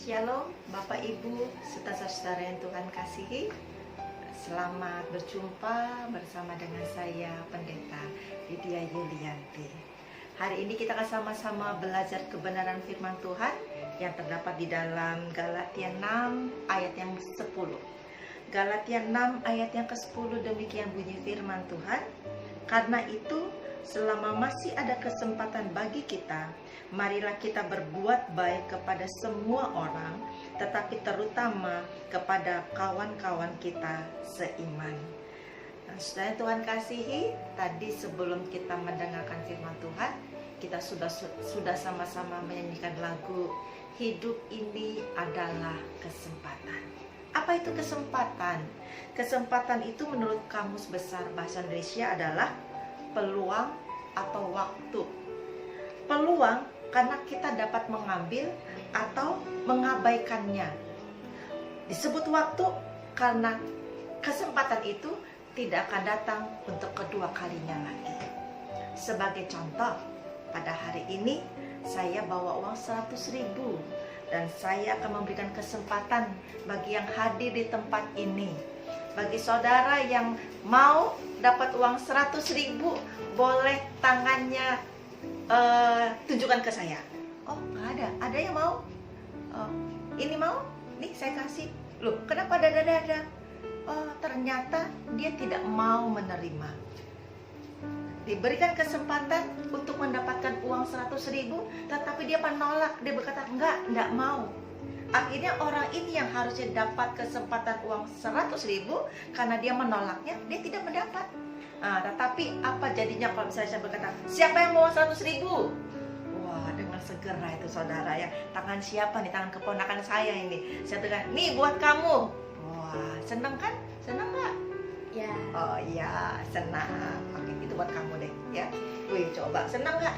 Shalom Bapak Ibu serta saudara yang Tuhan kasihi. Selamat berjumpa bersama dengan saya Pendeta Lydia Yulianti. Hari ini kita akan sama-sama belajar kebenaran firman Tuhan yang terdapat di dalam Galatia 6 ayat yang 10. Galatia 6 ayat yang ke-10 demikian bunyi firman Tuhan. Karena itu selama masih ada kesempatan bagi kita, marilah kita berbuat baik kepada semua orang, tetapi terutama kepada kawan-kawan kita seiman. Nah, saudara Tuhan kasihi, tadi sebelum kita mendengarkan firman Tuhan, kita sudah sama-sama menyanyikan lagu Hidup Ini Adalah Kesempatan. Apa itu kesempatan? Kesempatan itu menurut Kamus Besar Bahasa Indonesia adalah peluang atau waktu. Peluang karena kita dapat mengambil atau mengabaikannya. Disebut waktu karena kesempatan itu tidak akan datang untuk kedua kalinya lagi. Sebagai contoh, pada hari ini saya bawa uang 100.000 dan saya akan memberikan kesempatan bagi yang hadir di tempat ini. Bagi saudara yang mau dapat uang 100.000, boleh tangannya tunjukkan ke saya. Oh, nggak ada. Ada yang mau? Oh, ini mau? Nih saya kasih. Loh, kenapa dada-dada? Oh, ternyata dia tidak mau menerima. Diberikan kesempatan untuk mendapatkan uang 100.000, tetapi dia menolak. Dia berkata, enggak mau. Akhirnya orang ini yang harusnya dapat kesempatan uang 100.000, karena dia menolaknya, dia tidak mendapat. Nah, tetapi apa jadinya kalau misalnya saya berkata, siapa yang mau 100.000? Wah, dengan segera itu saudara ya. Tangan siapa nih? Tangan keponakan saya ini. Saya bilang, nih buat kamu. Wah, senang kan? Senang nggak? Ya. Oh iya, senang. Oke, itu buat kamu deh ya. Wih, coba senang nggak?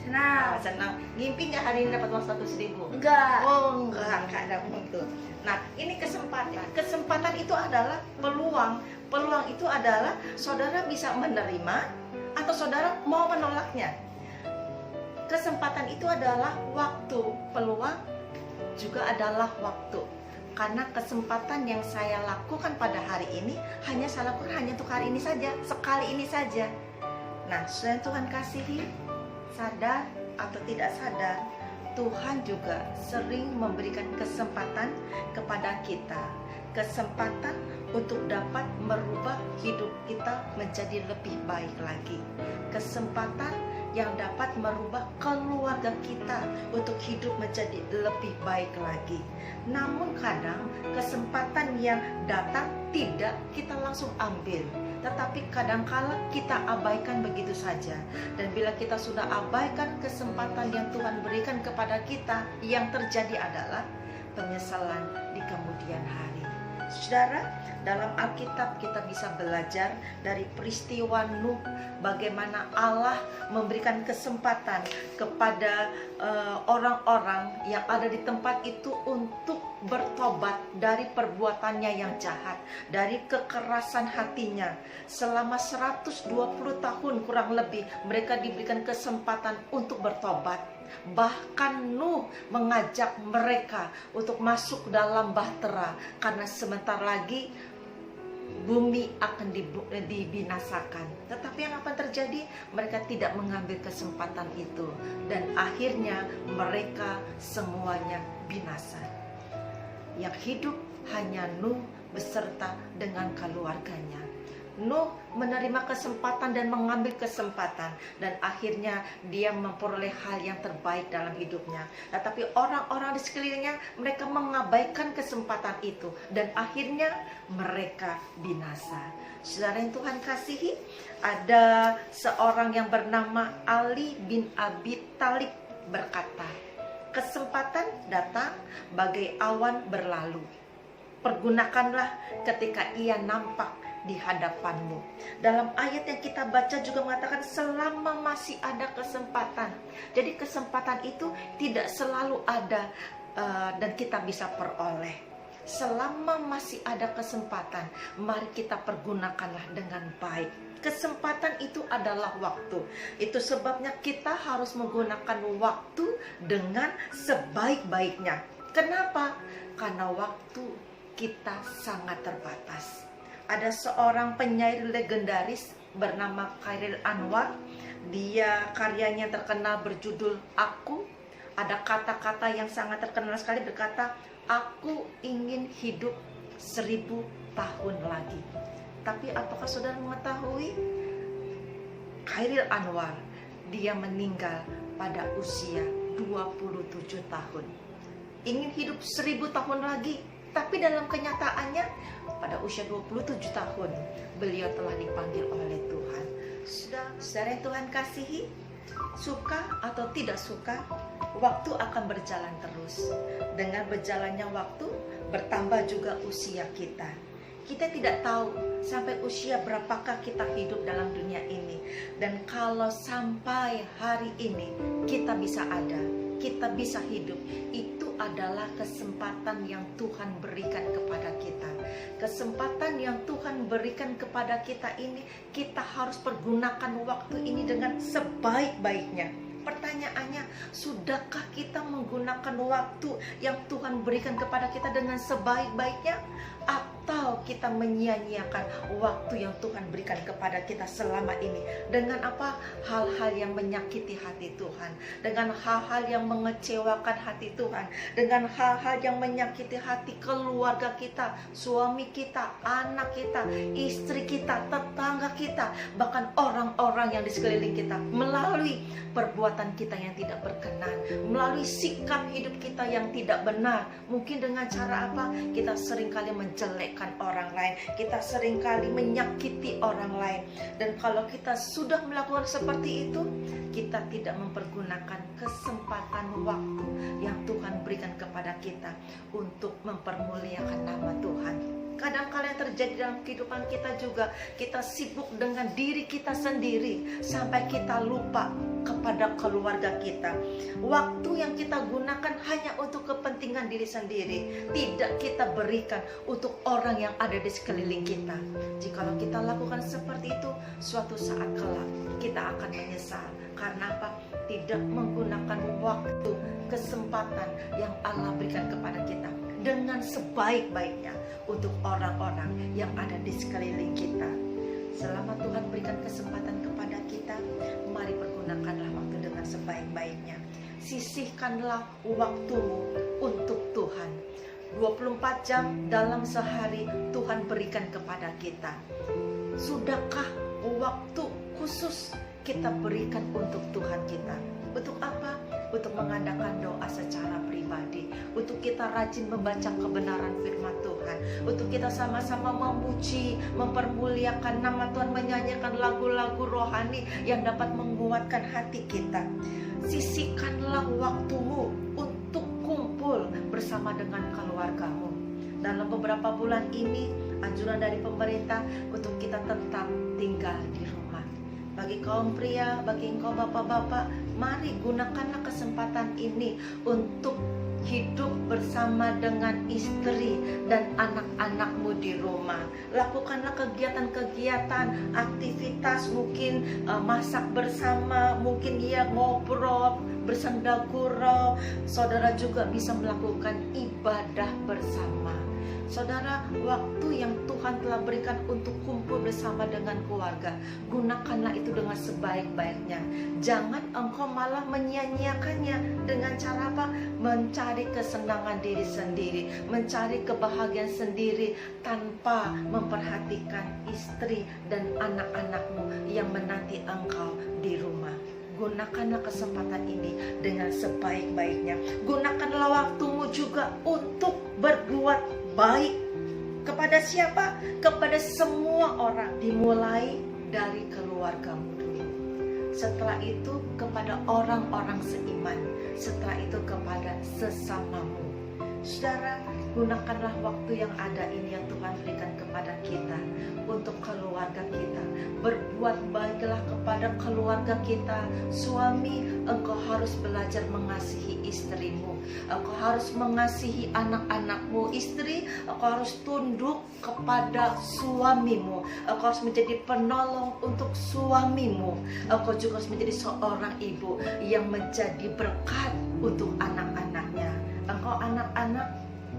Senang. Senang. Ngimpi nggak hari ini dapat uang 100.000? Enggak. Oh, enggak ada untuk. Nah, ini kesempatan. Kesempatan itu adalah peluang. Peluang itu adalah saudara bisa menerima atau saudara mau menolaknya. Kesempatan itu adalah waktu. Peluang juga adalah waktu. Karena kesempatan yang saya lakukan pada hari ini hanya saya lakukan hanya untuk hari ini saja, sekali ini saja. Nah, saudara Tuhan kasihi, sadar atau tidak sadar, Tuhan juga sering memberikan kesempatan kepada kita. Kesempatan untuk dapat merubah hidup kita menjadi lebih baik lagi. Kesempatan yang dapat merubah keluarga kita untuk hidup menjadi lebih baik lagi. Namun kadang kesempatan yang datang tidak kita langsung ambil, tetapi kadangkala kita abaikan begitu saja. Dan bila kita sudah abaikan kesempatan yang Tuhan berikan kepada kita, yang terjadi adalah penyesalan di kemudian hari. Saudara, dalam Alkitab kita bisa belajar dari peristiwa Nuh, bagaimana Allah memberikan kesempatan kepada orang-orang yang ada di tempat itu untuk bertobat dari perbuatannya yang jahat, dari kekerasan hatinya. Selama 120 tahun kurang lebih mereka diberikan kesempatan untuk bertobat. Bahkan Nuh mengajak mereka untuk masuk dalam bahtera, karena sebentar lagi bumi akan dibinasakan. Tetapi yang akan terjadi? Mereka tidak mengambil kesempatan itu, dan akhirnya mereka semuanya binasa. Yang hidup hanya Nuh beserta dengan keluarganya. Nuh menerima kesempatan dan mengambil kesempatan, dan akhirnya dia memperoleh hal yang terbaik dalam hidupnya. Tetapi orang-orang di sekelilingnya, mereka mengabaikan kesempatan itu, dan akhirnya mereka binasa. Saudara yang Tuhan kasihi, ada seorang yang bernama Ali bin Abi Thalib berkata, kesempatan datang bagai awan berlalu. Pergunakanlah ketika ia nampak di hadapanmu. Dalam ayat yang kita baca juga mengatakan selama masih ada kesempatan. Jadi kesempatan itu tidak selalu ada dan kita bisa peroleh. Selama masih ada kesempatan, mari kita pergunakanlah dengan baik. Kesempatan itu adalah waktu. Itu sebabnya kita harus menggunakan waktu dengan sebaik-baiknya. Kenapa? Karena waktu kita sangat terbatas. Ada seorang penyair legendaris bernama Chairil Anwar. Dia karyanya terkenal berjudul Aku. Ada kata-kata yang sangat terkenal sekali berkata, aku ingin hidup 1000 tahun lagi. Tapi apakah saudara mengetahui? Chairil Anwar, dia meninggal pada usia 27 tahun. Ingin hidup 1000 tahun lagi, tapi dalam kenyataannya pada usia 27 tahun beliau telah dipanggil oleh Tuhan. Saudara yang Tuhan kasihi, suka atau tidak suka, waktu akan berjalan terus. Dengan berjalannya waktu, bertambah juga usia kita. Kita tidak tahu sampai usia berapakah kita hidup dalam dunia ini. Dan kalau sampai hari ini kita bisa ada, kita bisa hidup, itu adalah kesempatan yang Tuhan berikan kepada kita. Kesempatan yang Tuhan berikan kepada kita ini, kita harus pergunakan waktu ini dengan sebaik-baiknya. Pertanyaannya, sudahkah kita menggunakan waktu yang Tuhan berikan kepada kita dengan sebaik-baiknya? Atau kita menyia-nyiakan waktu yang Tuhan berikan kepada kita selama ini dengan apa? Hal-hal yang menyakiti hati Tuhan, dengan hal-hal yang mengecewakan hati Tuhan, dengan hal-hal yang menyakiti hati keluarga kita, suami kita, anak kita, istri kita, tetangga kita, bahkan orang-orang yang di sekeliling kita, melalui perbuatan kita yang tidak berkenan, melalui sikap hidup kita yang tidak benar. Mungkin dengan cara apa? Kita seringkali menjelekkan orang lain, kita seringkali menyakiti orang lain. Dan kalau kita sudah melakukan seperti itu, kita tidak mempergunakan kesempatan waktu yang Tuhan berikan kepada kita untuk mempermuliakan nama Tuhan. Kadang-kadang yang terjadi dalam kehidupan kita juga, kita sibuk dengan diri kita sendiri sampai kita lupa kepada keluarga kita. Waktu yang kita gunakan hanya untuk kepentingan diri sendiri, tidak kita berikan untuk orang yang ada di sekeliling kita. Jikalau kita lakukan seperti itu, suatu saat kelak kita akan menyesal. Karena apa? Tidak menggunakan waktu, kesempatan yang Allah berikan kepada kita dengan sebaik-baiknya untuk orang-orang yang ada di sekeliling kita. Selama Tuhan berikan kesempatan kepada kita, mari pergunakanlah waktu dengan sebaik-baiknya. Sisihkanlah waktumu untuk Tuhan. 24 jam dalam sehari Tuhan berikan kepada kita. Sudahkah waktu khusus kita berikan untuk Tuhan kita? Untuk apa? Untuk mengadakan doa secara pribadi, untuk kita rajin membaca kebenaran firman Tuhan, untuk kita sama-sama memuji, mempermuliakan nama Tuhan, menyanyikan lagu-lagu rohani yang dapat menguatkan hati kita. Sisihkanlah waktumu untuk kumpul bersama dengan keluargamu. Dalam beberapa bulan ini, anjuran dari pemerintah untuk kita tetap tinggal di rumah. Bagi kaum pria, bagi engkau bapak-bapak, mari gunakanlah kesempatan ini untuk hidup bersama dengan istri dan anak-anakmu di rumah. Lakukanlah kegiatan-kegiatan, aktivitas, mungkin masak bersama, mungkin ngobrol, bersenda gurau. Saudara juga bisa melakukan ibadah bersama. Saudara, waktu yang Tuhan telah berikan untuk kumpul bersama dengan keluarga, gunakanlah itu dengan sebaik-baiknya. Jangan engkau malah menyia-nyiakannya dengan cara apa? Mencari kesenangan diri sendiri, mencari kebahagiaan sendiri tanpa memperhatikan istri dan anak-anakmu yang menanti engkau di rumah. Gunakanlah kesempatan ini dengan sebaik-baiknya. Gunakanlah waktumu juga untuk berbuat baik. Kepada siapa? Kepada semua orang. Dimulai dari keluargamu dulu. Setelah itu kepada orang-orang seiman. Setelah itu kepada sesamamu. Saudara, gunakanlah waktu yang ada ini yang Tuhan berikan kepada kita untuk keluarga kita. Berbuat baiklah kepada keluarga kita. Suami, engkau harus belajar mengasihi istrimu. Engkau harus mengasihi anak-anakmu. Istri, engkau harus tunduk kepada suamimu. Engkau harus menjadi penolong untuk suamimu. Engkau juga harus menjadi seorang ibu yang menjadi berkat untuk anak-anaknya. Engkau engkau anak-anak,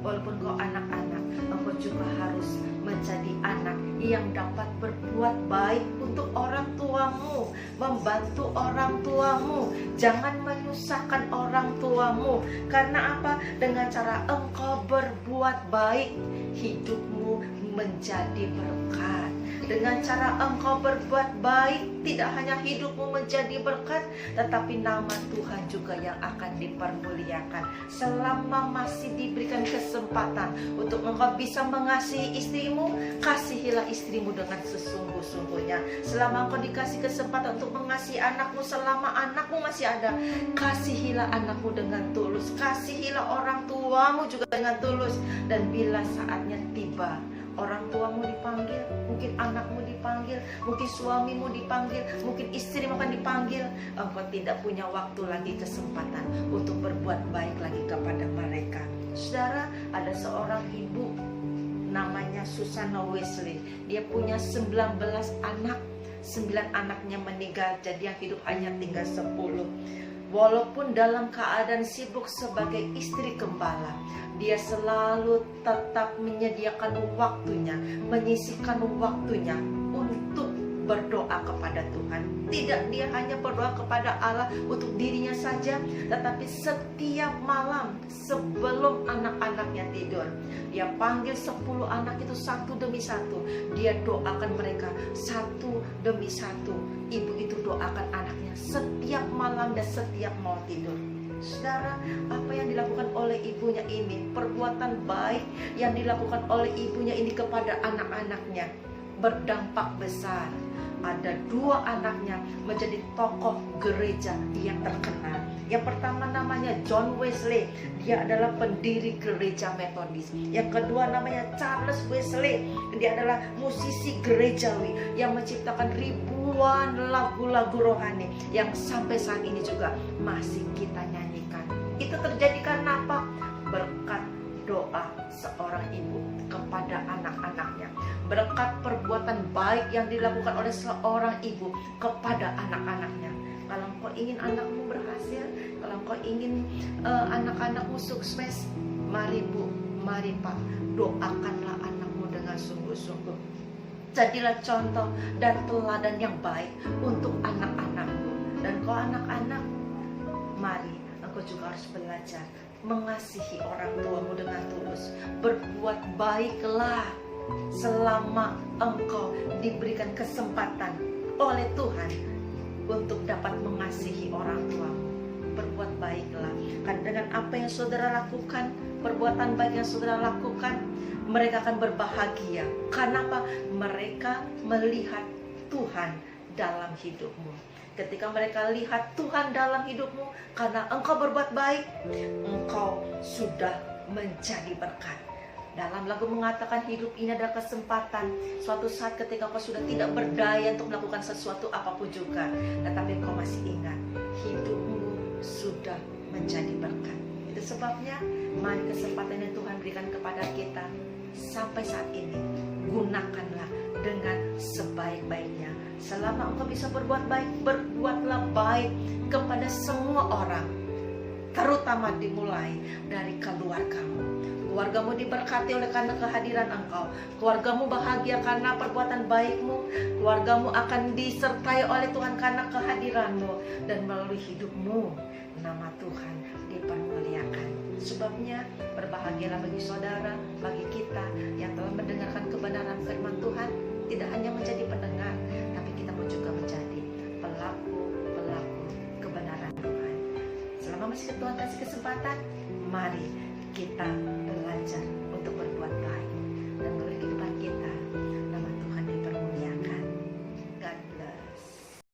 walaupun kau anak-anak, engkau juga harus menjadi anak yang dapat berbuat baik untuk orang tuamu, membantu orang tuamu. Jangan menyusahkan orang tuamu. Karena apa? Dengan cara engkau berbuat baik, hidupmu menjadi berkat. Dengan cara engkau berbuat baik, tidak hanya hidupmu menjadi berkat, tetapi nama Tuhan juga yang akan dipermuliakan. Selama masih diberikan kesempatan untuk engkau bisa mengasihi istrimu, kasihilah istrimu dengan sesungguh-sungguhnya. Selama engkau dikasih kesempatan untuk mengasihi anakmu, selama anakmu masih ada, kasihilah anakmu dengan tulus. Kasihilah orang tuamu juga dengan tulus. Dan bila saatnya tiba, orang tuamu dipanggil, mungkin anakmu dipanggil, mungkin suamimu dipanggil, mungkin istrimu akan dipanggil, engkau tidak punya waktu lagi, kesempatan untuk berbuat baik lagi kepada mereka. Saudara, ada seorang ibu namanya Susana Wesley. Dia punya 19 anak. 9 anaknya meninggal, jadi yang hidup hanya tinggal 10. Walaupun dalam keadaan sibuk sebagai istri gembala, dia selalu tetap menyediakan waktunya, menyisihkan waktunya untuk berdoa kepada Tuhan. Tidak dia hanya berdoa kepada Allah untuk dirinya saja, tetapi setiap malam sebelum anak-anaknya tidur, dia panggil 10 anak itu satu demi satu. Dia doakan mereka satu demi satu. Ibu itu doakan anaknya setiap malam dan setiap mau tidur. Saudara, apa yang dilakukan oleh ibunya ini, perbuatan baik yang dilakukan oleh ibunya ini kepada anak-anaknya, berdampak besar. Ada 2 anaknya menjadi tokoh gereja yang terkenal. Yang pertama namanya John Wesley, dia adalah pendiri gereja Metodis. Yang kedua namanya Charles Wesley, dia adalah musisi gerejawi yang menciptakan ribuan lagu-lagu rohani yang sampai saat ini juga masih kita nyanyikan. Itu terjadi karena apa? Berkat doa seorang ibu kepada anak-anaknya, berkat perbuatan baik yang dilakukan oleh seorang ibu kepada anak-anaknya. Kalau engkau ingin anakmu berhasil, kalau engkau ingin anak-anakmu sukses, mari Bu, mari Pak, doakanlah anakmu dengan sungguh-sungguh. Jadilah contoh dan teladan yang baik untuk anak-anakmu. Dan kau anak-anak, mari engkau juga harus belajar mengasihi orang tuamu dengan tulus. Berbuat baiklah selama engkau diberikan kesempatan oleh Tuhan untuk dapat mengasihi orang tuamu. Berbuat baiklah. Kan dengan apa yang saudara lakukan, perbuatan baik yang saudara lakukan, mereka akan berbahagia. Karena apa? Mereka melihat Tuhan dalam hidupmu. Ketika mereka lihat Tuhan dalam hidupmu, karena engkau berbuat baik, engkau sudah menjadi berkat. Dalam lagu mengatakan hidup ini adalah kesempatan. Suatu saat ketika kau sudah tidak berdaya untuk melakukan sesuatu apapun juga, tetapi kau masih ingat hidupmu sudah menjadi berkat. Itu sebabnya mari kesempatan yang Tuhan berikan kepada kita sampai saat ini, gunakanlah dengan sebaik-baiknya. Selama engkau bisa berbuat baik, berbuatlah baik kepada semua orang, terutama dimulai dari keluargamu. Keluargamu diberkati oleh karena kehadiran engkau. Keluargamu bahagia karena perbuatan baikmu. Keluargamu akan disertai oleh Tuhan karena kehadiranmu. Dan melalui hidupmu, nama Tuhan dipermuliakan. Sebabnya berbahagialah bagi saudara, bagi kita yang telah mendengarkan kebenaran firman Tuhan. Tidak hanya menjadi pendengar, tapi kita pun juga menjadi pelaku-pelaku kebenaran Tuhan. Selama masih Tuhan kasih kesempatan, mari kita belajar